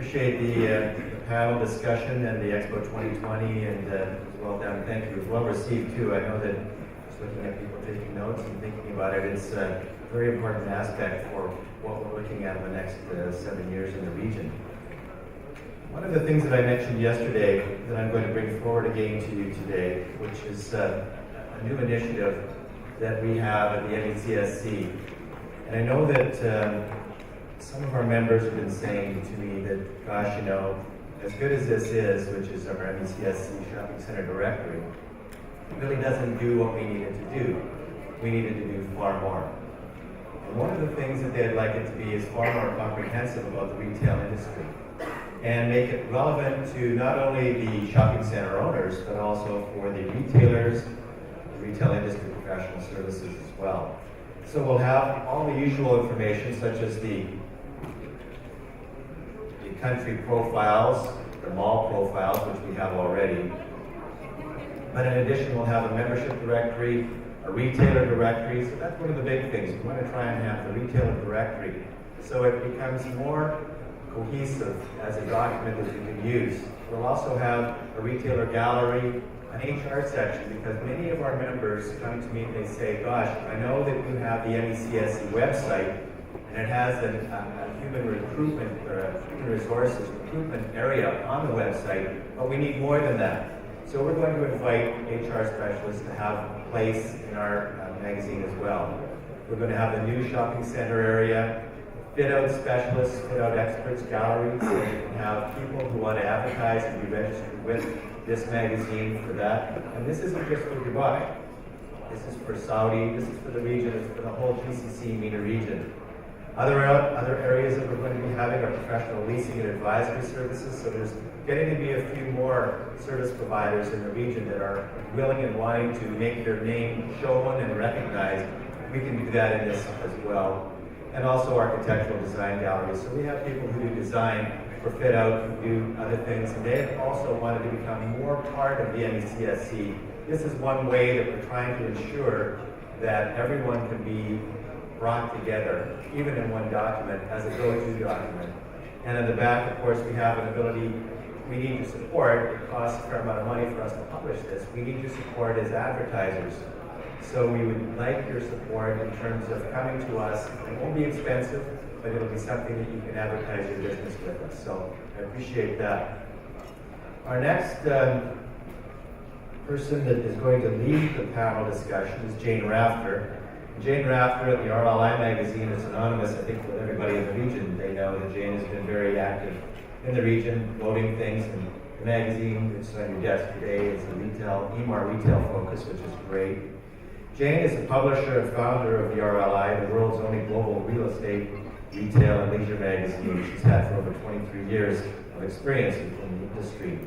appreciate the panel discussion and the Expo 2020, and it was well done. Thank you. It was well received too. I know that just looking at people taking notes and thinking about it, it's a very important aspect for what we're looking at in the next 7 years in the region. One of the things that I mentioned yesterday that I'm going to bring forward again to you today, which is a new initiative that we have at the MECSC. And I know that some of our members have been saying to me that, gosh, you know, as good as this is, which is our MECSC Shopping Center Directory, it really doesn't do what we needed to do. We needed to do far more. And one of the things that they'd like it to be is far more comprehensive about the retail industry and make it relevant to not only the shopping center owners, but also for the retailers, the retail industry professional services as well. So we'll have all the usual information, such as the country profiles, the mall profiles, which we have already. But in addition, we'll have a membership directory, a retailer directory. So that's one of the big things. We want to try and have the retailer directory so it becomes more cohesive as a document that you can use. We'll also have a retailer gallery, an HR section, because many of our members come to me and they say, gosh, I know that you have the MECSC website and it has a human recruitment or a human resources recruitment area on the website, but we need more than that. So we're going to invite HR specialists to have a place in our magazine as well. We're going to have the new shopping center area, fit-out specialists, fit-out experts, galleries, so we can have people who want to advertise and be registered with this magazine for that. And this isn't just for Dubai. This is for Saudi, this is for the region, it's for the whole GCC MENA region. Other areas that we're going to be having are professional leasing and advisory services, so there's getting to be a few more service providers in the region that are willing and wanting to make their name shown and recognized. We can do that in this as well. And also architectural design galleries. So we have people who do design for fit out, who do other things, and they also wanted to become more part of the MECSC. This is one way that we're trying to ensure that everyone can be brought together, even in one document, as a go-to document. And in the back, of course, we have an ability we need to support. It costs a fair amount of money for us to publish this. We need your support as advertisers. So we would like your support in terms of coming to us. It won't be expensive, but it'll be something that you can advertise your business with us. So I appreciate that. Our next person that is going to lead the panel discussion is Jayne Rafter. Jayne Rafter at the RLI magazine is synonymous, I think, with everybody in the region. They know that Jayne has been very active in the region, voting things, and the magazine that's on your desk today is the EMAR retail focus, which is great. Jayne is the publisher and founder of the RLI, the world's only global real estate, retail, and leisure magazine. She's had for over 23 years of experience in the industry.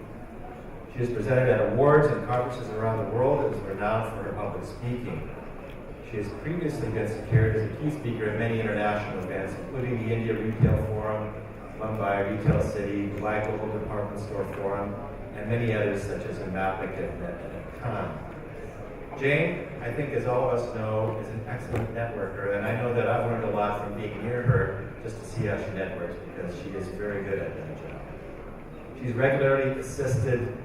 She has presented at awards and conferences around the world and is renowned for her public speaking. She has previously been secured as a key speaker at many international events, including the India Retail Forum, Mumbai Retail City, Dubai Global Department Store Forum, and many others such as in MAPIC and Cannes. Jayne, I think as all of us know, is an excellent networker, and I know that I've learned a lot from being near her just to see how she networks, because she is very good at that job. She's regularly assisted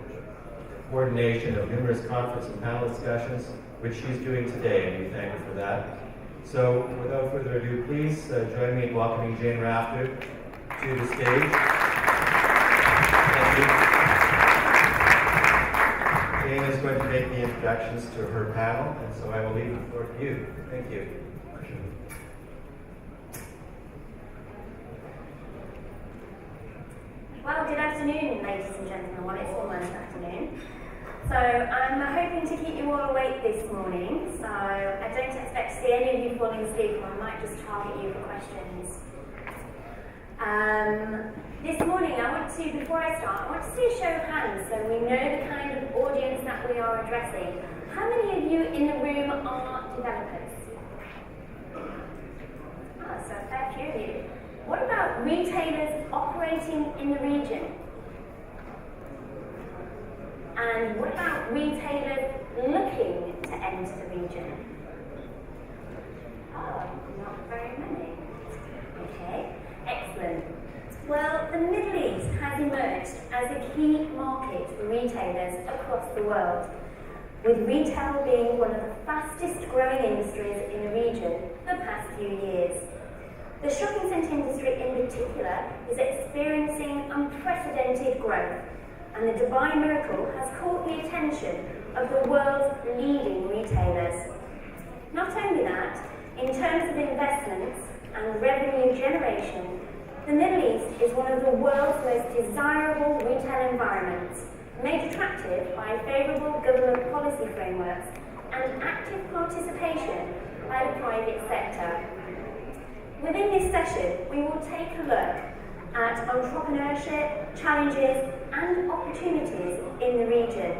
coordination of numerous conference and panel discussions, which she's doing today, and we thank her for that. So without further ado, please join me in welcoming Jayne Rafter to the stage. Thank you. Jayne is going to make the introductions to her panel, and so I will leave the floor to you. Thank you. Well, good afternoon, ladies and gentlemen. Well, it's almost afternoon. So I'm hoping to keep you all awake this morning. So I don't expect to see any of you falling asleep, or I might just target you for questions. This morning, before I start, I want to see a show of hands so we know the kind of audience that we are addressing. How many of you in the room are developers? So a fair few of you. What about retailers operating in the region? And what about retailers looking to enter the region? Oh, not very many. Okay, excellent. Well, the Middle East emerged as a key market for retailers across the world, with retail being one of the fastest growing industries in the region for the past few years. The shopping centre industry in particular is experiencing unprecedented growth, and the Dubai Miracle has caught the attention of the world's leading retailers. Not only that, in terms of investments and revenue generation, the Middle East is one of the world's most desirable retail environments, made attractive by favourable government policy frameworks and active participation by the private sector. Within this session, we will take a look at entrepreneurship, challenges and opportunities in the region.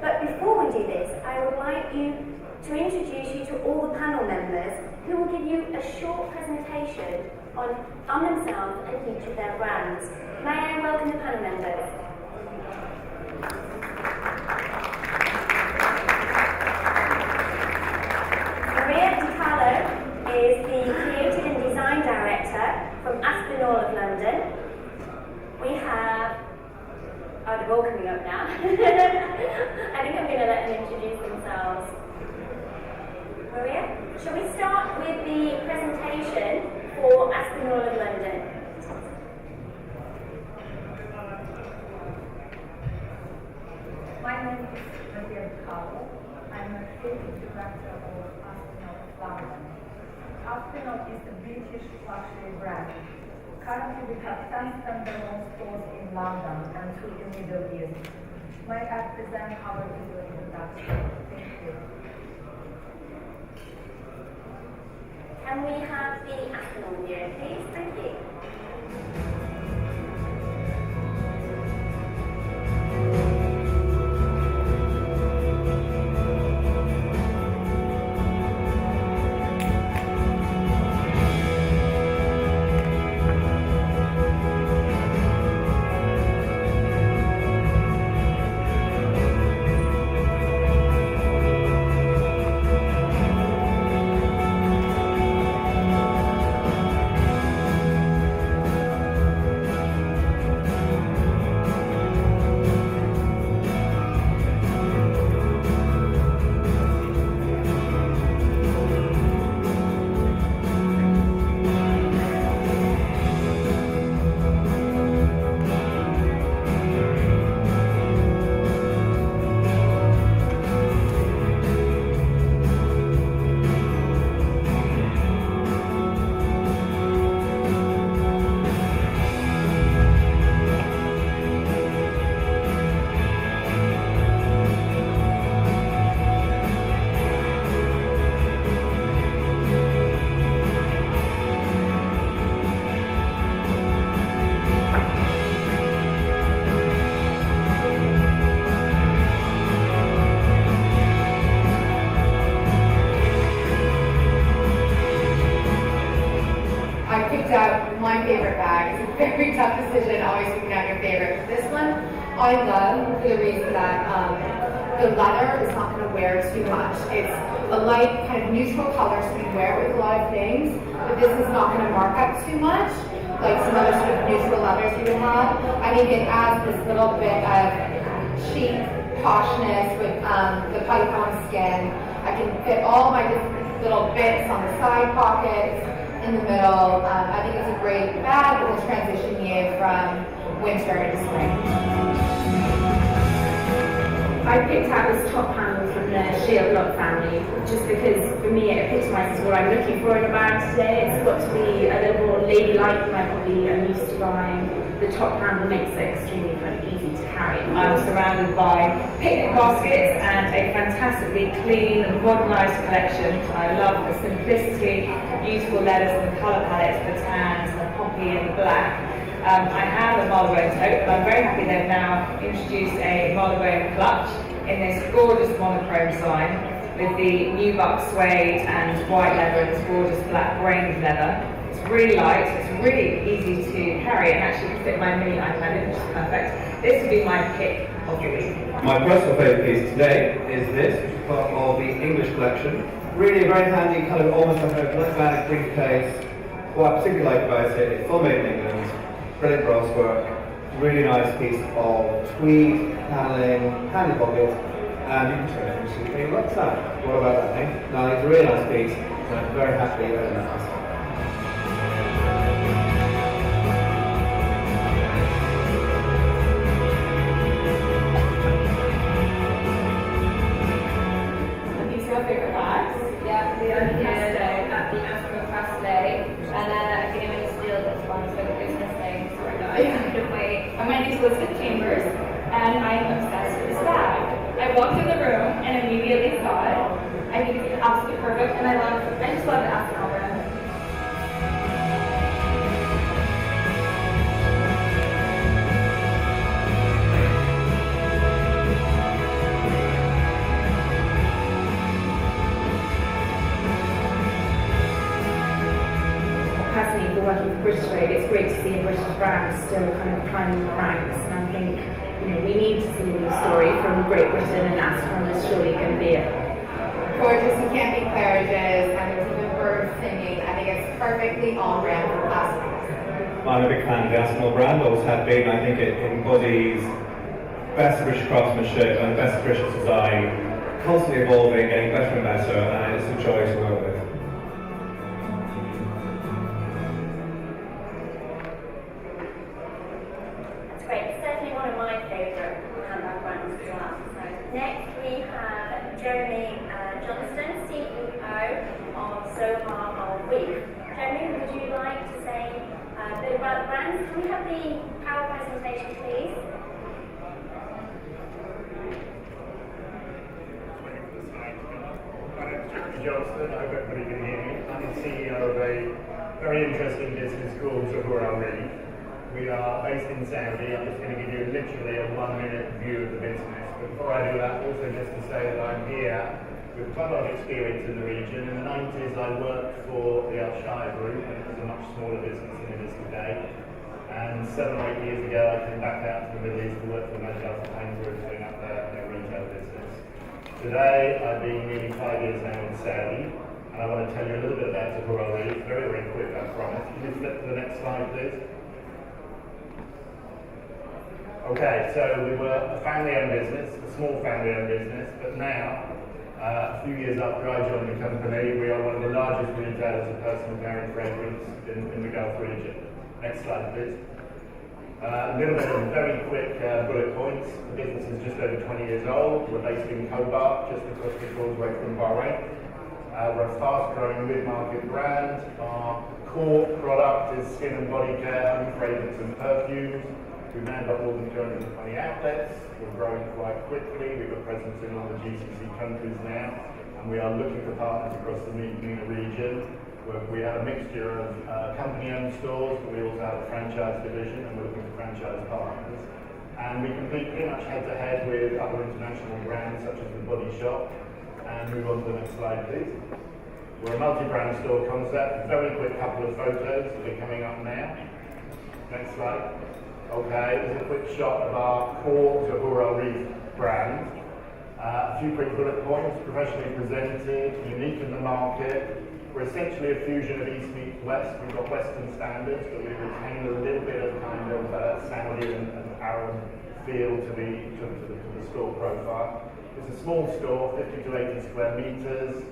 But before we do this, I would like to introduce you to all the panel members who will give you a short presentation on themselves and each of their brands. May I welcome the panel members? Mariya Dykalo is the Creative and Design Director from Aspinall of London. We have, they're all coming up now. I think I'm going to let them introduce themselves. Mariya, shall we start with the presentation for Aspinall of London? My name is Mariya Dykalo. I'm a creative director of Aspinall of London. Aspinall is a British luxury brand. Currently, we have 10 standalone stores in London and 2 in the Middle East. May I present our video introduction? Thank you. Can we have the Aspinall video, please? Thank you. My favorite bag. It's a very tough decision, always picking out your favorite. This one I love for the reason that the leather is not going to wear too much. It's a light, kind of neutral color, so you can wear it with a lot of things, but this is not going to mark up too much, like some other sort of neutral leathers you would have. I think it adds this little bit of chic poshness with the python skin. I can fit all my different little bits on the side pockets, in the middle. I think it's a great bag that will transition you from winter into spring. I picked out this top panel from the Shield Lock family just because for me it epitomises what I'm looking for in a bag today. It's got to be a little more ladylike than I probably am used to buying. The top panel makes it extremely kind of easy to carry. I'm surrounded by picnic baskets and a fantastically clean and modernised collection. I love the simplicity, the beautiful leathers and the colour palettes, the tans, the poppy and the black. I have a Marlborough tote, but I'm very happy they've now introduced a Marlborough clutch in this gorgeous monochrome sign with the nubuck suede and white leather and this gorgeous black grained leather. It's really light, it's really easy to carry and actually can fit in my mini iPad, which is perfect. This would be my pick of the week. My personal favourite piece today is this, which is part of the English collection. Really a very handy, kind of almost like a black briefcase. What I particularly like about it, it's full made in England, brilliant brass work, Really nice piece of tweed, paneling, handy pocket, and you can turn it into a rucksack. What about that, eh? No, it's a really nice piece, and I'm very happy with that. These are our favourite bags. Yeah, we are here at the Aspen Castellet, and I think I'm going to steal this one for the business thing, so I couldn't wait. And my name is Elizabeth Chambers, and I'm obsessed with this bag. I walked in the room and immediately saw it. I think it's absolutely perfect, and I just love the Aspen brand. Personally, for working for British Trade, it's great to see a British brand still kind of climbing the ranks, and I think we need to see a new story from Great Britain, and Aspen is surely going to be it. Gorgeous and camping carriages, and there's even birds singing. I think it's perfectly on brand for Aspen. I'm a big fan of the Aspen brand, always have been. I think it embodies best of British craftsmanship and best of British design, constantly evolving, getting better and better, and it's a joy to work with. Great, certainly one of my favourite handbag brands as well. So next we have Jayne Johnston, CEO of Zohoor Alreef. Jayne, would you like to say a bit about the brands? Can we have the power presentation, please? My name is Johnston. I hope everybody can hear me. I'm the CEO of a very interesting business called Zohoor Alreef. We are based in Saudi. I'm just going to give you literally a 1-minute view of the business. Before I do that, also just to say that I'm here with quite a lot of experience in the region. In the 90s, I worked for the Al Group, and it was a much smaller business than it is today. And 7 or 8 years ago, I came back out to the Middle East to work for McLellan Group, doing up their retail business. Today, I've been nearly 5 years now in Saudi, and I want to tell you a little bit about Zohoor Alreef. Very, very quick, I promise. Can you flip to the next slide, please? Okay, so we were a family-owned business, a small family-owned business, but now, a few years after I joined the company, we are one of the largest retailers of personal care and fragrance in the Gulf region. Next slide, please. A little bit of very quick bullet points. The business is just over 20 years old. We're based in Khobar, just across the causeway from Bahrain. We're a fast-growing mid-market brand. Our core product is skin and body care, home fragrance and perfumes. We've now got more than 220 outlets. We're growing quite quickly. We've got presence in all the GCC countries now, and we are looking for partners across the MENA region. We have a mixture of company-owned stores, but we also have a franchise division, and we're looking for franchise partners. And we compete pretty much head-to-head with other international brands such as The Body Shop. And move on to the next slide, please. We're a multi-brand store concept. Very quick couple of photos that are coming up now. Next slide. Okay, this is a quick shot of our core Zohoor Alreef brand. A few quick bullet points: professionally presented, unique in the market. We're essentially a fusion of East meets West. We've got Western standards, but we retain a little bit of kind of Saudi and Arab feel to the store profile. It's a small store, 50 to 80 square meters.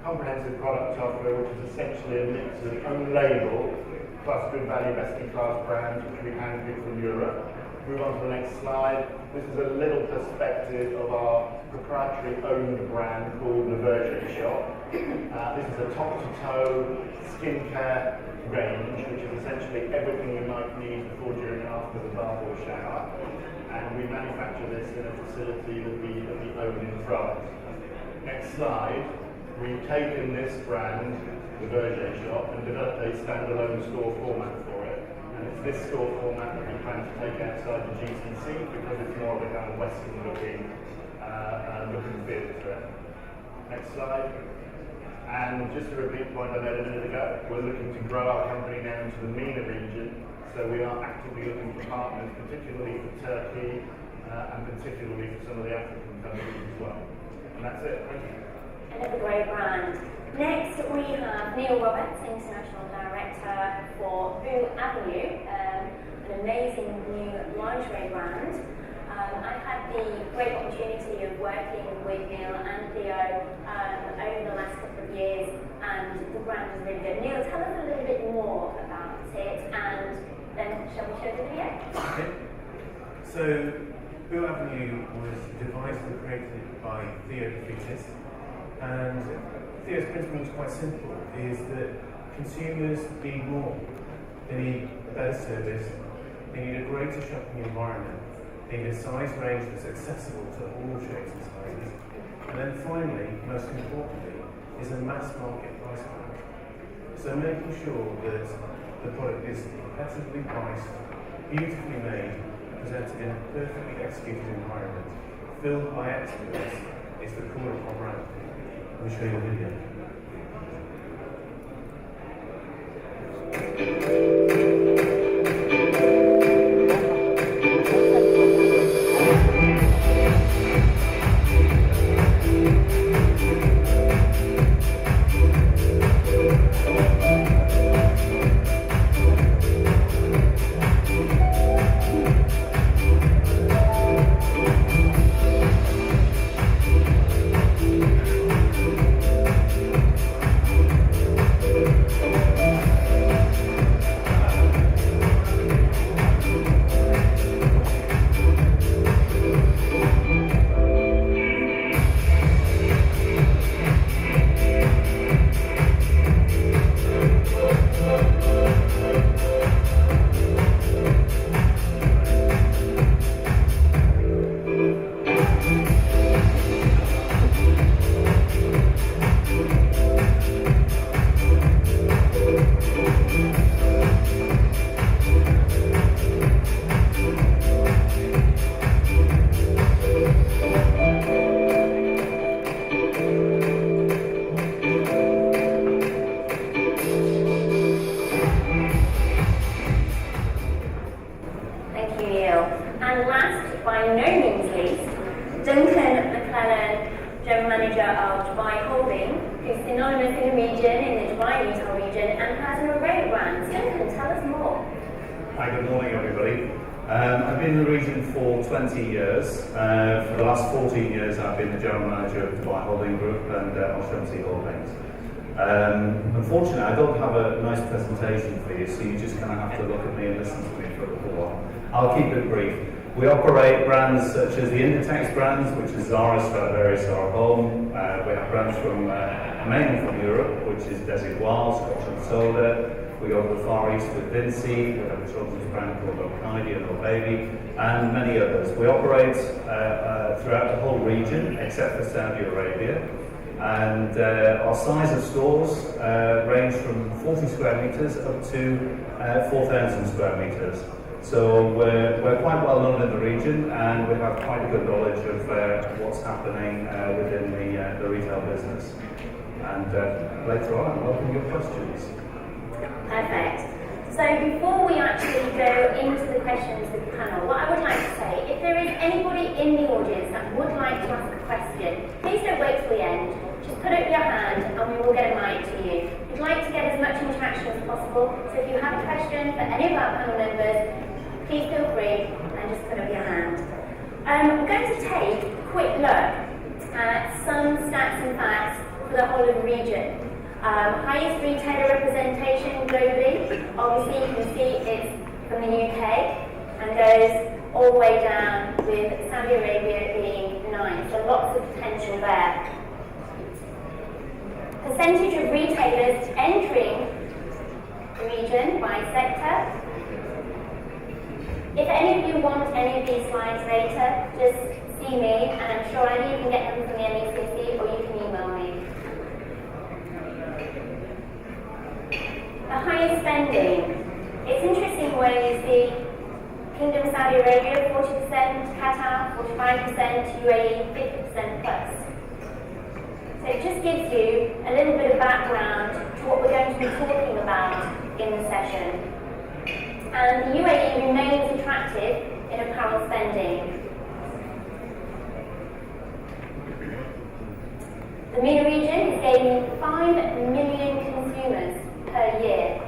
Comprehensive product offer, which is essentially a mix of own label plus good value, best-in-class brands, which we handpick from Europe. Move on to the next slide. This is a little perspective of our proprietary owned brand called the Verger Shop. This is a top-to-toe skincare range, which is essentially everything you might need before, during, and after the bath or shower. And we manufacture this in a facility that we own in France. Next slide. We've taken this brand, the Verger Shop, and developed a standalone store format for it. And it's this store format that we plan to take outside the GCC because it's more of a kind of Western looking feel to it. Next slide. And just a repeat point I made a minute ago, we're looking to grow our company now into the MENA region. So we are actively looking for partners, particularly for Turkey and particularly for some of the African countries as well. And that's it. Thank you. Another great brand. Next, we have Neil Roberts, International Director for Boux Avenue, an amazing new lingerie brand. I've had the great opportunity of working with Neil and Theo over the last couple of years, and the brand is really good. Neil, tell us a little bit more about it, and then shall we show the video? Okay. So, Boux Avenue was devised and created by Theo Fitis, and Theo's principle is quite simple, is that consumers need more. They need a better service, they need a greater shopping environment, they need a size range that's accessible to all shapes and sizes, and then finally, most importantly, is a mass market price point. So making sure that the product is competitively priced, beautifully made, presented in a perfectly executed environment, filled by experts, is the core of our brand. Let me show you the video. And last, by no means least, Duncan, McLellan, General Manager of Dubai Holding, who's synonymous in the region, in the Dubai retail region, and has an array of brands. Duncan, tell us more. Hi, good morning everybody. I've been in the region for 20 years. For the last 14 years I've been the General Manager of Dubai Holding Group and O'Shaughnessy Holdings. Unfortunately I don't have a nice presentation for you, so you just kind of have to look at me and listen to me for a little while. I'll keep it brief. We operate brands such as the Inditex brands, which is Zara, Stradivarius, Zara Home. We have brands from mainly from Europe, which is Desigual, Scotch and Soda. We go to the Far East with Vinci. We have a children's brand called Okaidi and Baby, and many others. We operate throughout the whole region, except for Saudi Arabia. And our size of stores range from 40 square metres up to 4,000 square metres. So we're quite well known in the region, and we have quite a good knowledge of what's happening within the retail business. And later on, I'll welcome your questions. Perfect. So before we actually go into the questions with the panel, what I would like to say, if there is anybody in the audience that would like to ask a question, please don't wait till the end. Just put up your hand and we will get a mic to you. We'd like to get as much interaction as possible, so if you have a question for any of our panel members, please feel free and just put up your hand. I'm going to take a quick look at some stats and facts for the whole of the region. Highest retailer representation globally, obviously you can see it's from the UK and goes all the way down with Saudi Arabia being 9, so lots of potential there. Percentage of retailers entering the region by sector. If any of you want any of these slides later, just see me and I'm sure either you can get them from the NECC or you can email me. The highest spending. It's interesting where you see Kingdom Saudi Arabia 40%, Qatar 45%, UAE 50% plus. So it just gives you a little bit of background to what we're going to be talking about in the session. And the UAE remains attractive in apparel spending. The MENA region is gaining 5 million consumers per year,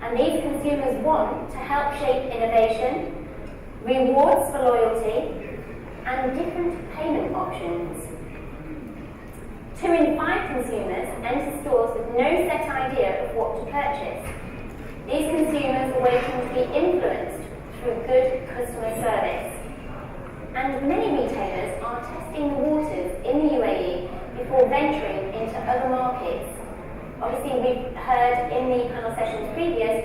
and these consumers want to help shape innovation, rewards for loyalty, and different payment options. 2 in 5 consumers enter stores with no set idea of what to purchase. These consumers are waiting to be influenced through good customer service. And many retailers are testing the waters in the UAE before venturing into other markets. Obviously, we've heard in the panel sessions previous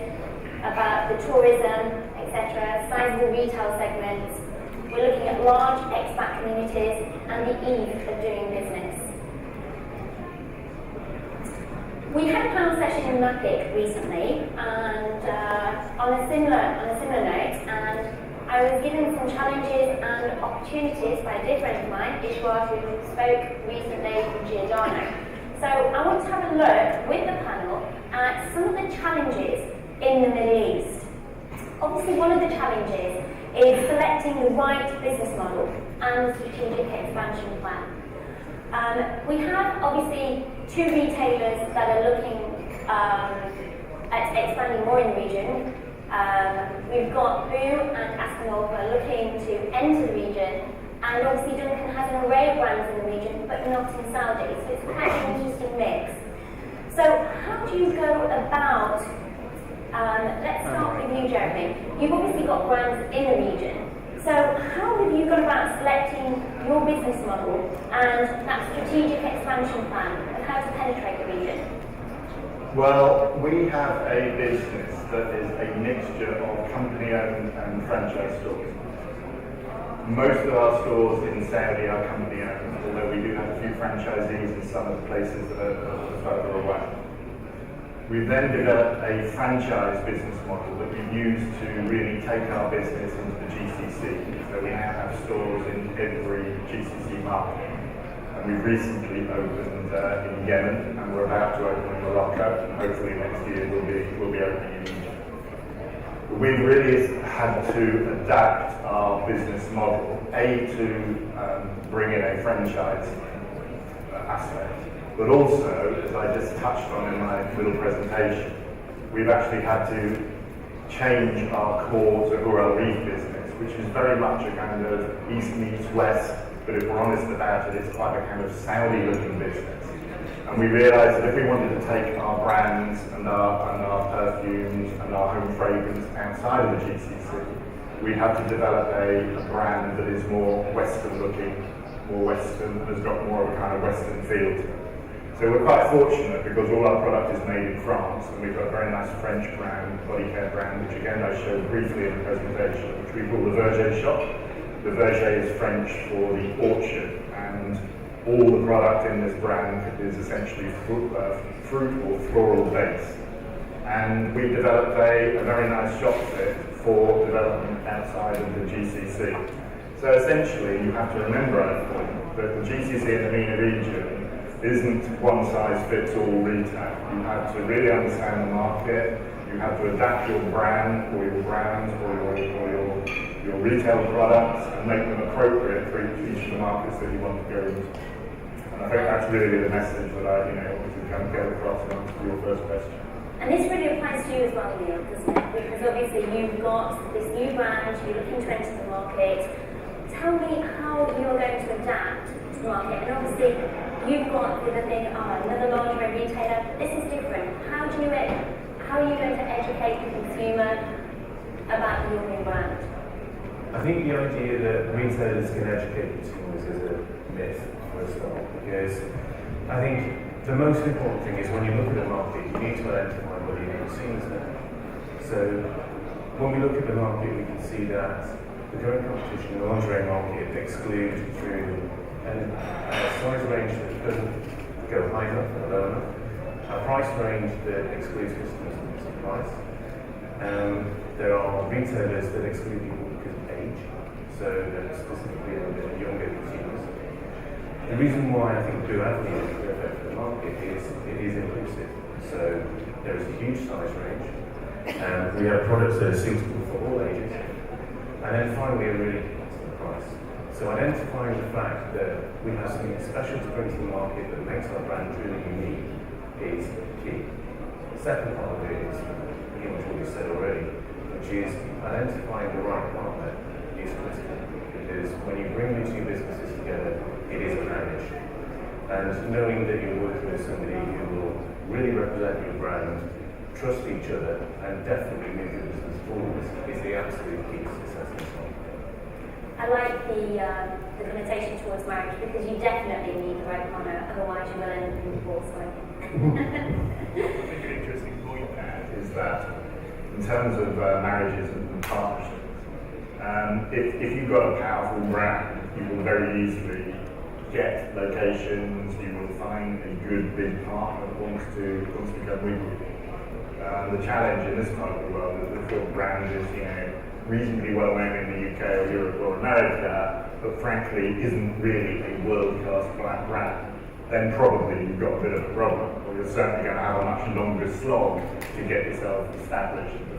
about the tourism, etc., sizable retail segments. We're looking at large expat communities and the ease of doing business. We had a panel session in MAPIC recently, and on a similar note, and I was given some challenges and opportunities by a dear friend of mine, Ishwar, who spoke recently from Giordano. So I want to have a look with the panel at some of the challenges in the Middle East. Obviously, one of the challenges is selecting the right business model and strategic expansion plan. We have obviously 2 retailers that are looking at expanding more in the region. We've got Boux and Aspenol who are looking to enter the region, and obviously Duncan has an array of brands in the region, but not in Saudi, so it's quite an interesting mix. So how do you go about, let's start with you, Jeremy. You've obviously got brands in the region. So how have you gone about selecting your business model and that strategic expansion plan of how to penetrate the region? Well, we have a business that is a mixture of company-owned and franchise stores. Most of our stores in Saudi are company-owned, although we do have a few franchisees in some of the places that are further away. We've then developed a franchise business model that we've used to really take our business into the GCC. So we now have stores in every GCC market. And we've recently opened in Yemen, and we're about to open in Morocco, and hopefully next year we'll be opening in Egypt. But we've really had to adapt our business model, to bring in a franchise aspect, but also, as I just touched on in my little presentation, we've actually had to change our core Zohoor Alreef business, which is very much a kind of East meets West, but if we're honest about it, it's quite a kind of Saudi-looking business. And we realised that if we wanted to take our brands and our perfumes and our home fragrance outside of the GCC, we'd have to develop a brand that is more Western-looking, more Western, has got more of a kind of Western feel to it. So we're quite fortunate because all our product is made in France, and we've got a very nice French brand, body care brand, which again I showed briefly in the presentation, which we call the Verger shop. The Verger is French for the orchard, and all the product in this brand is essentially fruit or floral based. And we've developed a very nice shop fit for development outside of the GCC. So essentially you have to remember, I think, that the GCC and the MENA region isn't one size fits all retail. You have to really understand the market, you have to adapt your brand or your brands or your retail products and make them appropriate for each of the markets that you want to go into. And I think that's really the message that I want to kind of get across in answer to your first question. And this really applies to you as well, Neil, doesn't it? Because obviously you've got this new brand, you're looking to enter the market. Tell me how you're going to adapt to the market. And obviously you've got the thing, another large retailer, this is different. How are you going to educate the consumer about your new brand? I think the idea that retailers can educate consumers is a myth for a start, because I think the most important thing is when you look at a market, you need to identify what your consumers know. So when we look at the market, we can see that the current competition in the lingerie market excludes through a size range that doesn't go high enough or low enough, a price range that excludes customers because of price. There are retailers that exclude people because of age, so they're specifically aimed at younger consumers. The reason why I think Boux Avenue is perfect for the market is it is inclusive. So there is a huge size range, and we have products that are suitable for all ages. And then finally, a really competitive price. So identifying the fact that we have something special to bring to the market that makes our brand truly unique is key. The second part of it is pretty much what you said already, which is identifying the right partner is critical, because when you bring the two businesses together, it is a marriage. And knowing that you're working with somebody who will really represent your brand, trust each other, and definitely move the business forward is the absolute key to success. I like the connotation towards marriage because you definitely need the right partner, otherwise you will end up in divorce. I think an interesting point there is that in terms of marriages and partnerships, if you've got a powerful brand, you will very easily get locations, you will find a good big partner that wants to come with you. The challenge in this part of the world is that the brand is, reasonably well known in the UK or Europe or America, but frankly isn't really a world-class brand, then probably you've got a bit of a problem, or you're certainly going to have a much longer slog to get yourself established and to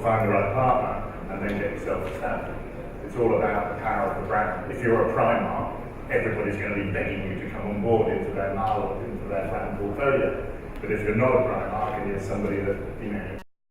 find the right partner and then get yourself established. It's all about the power of the brand. If you're a Primark, everybody's going to be begging you to come on board into their mall or into their brand portfolio. But if you're not a Primark and you're somebody that,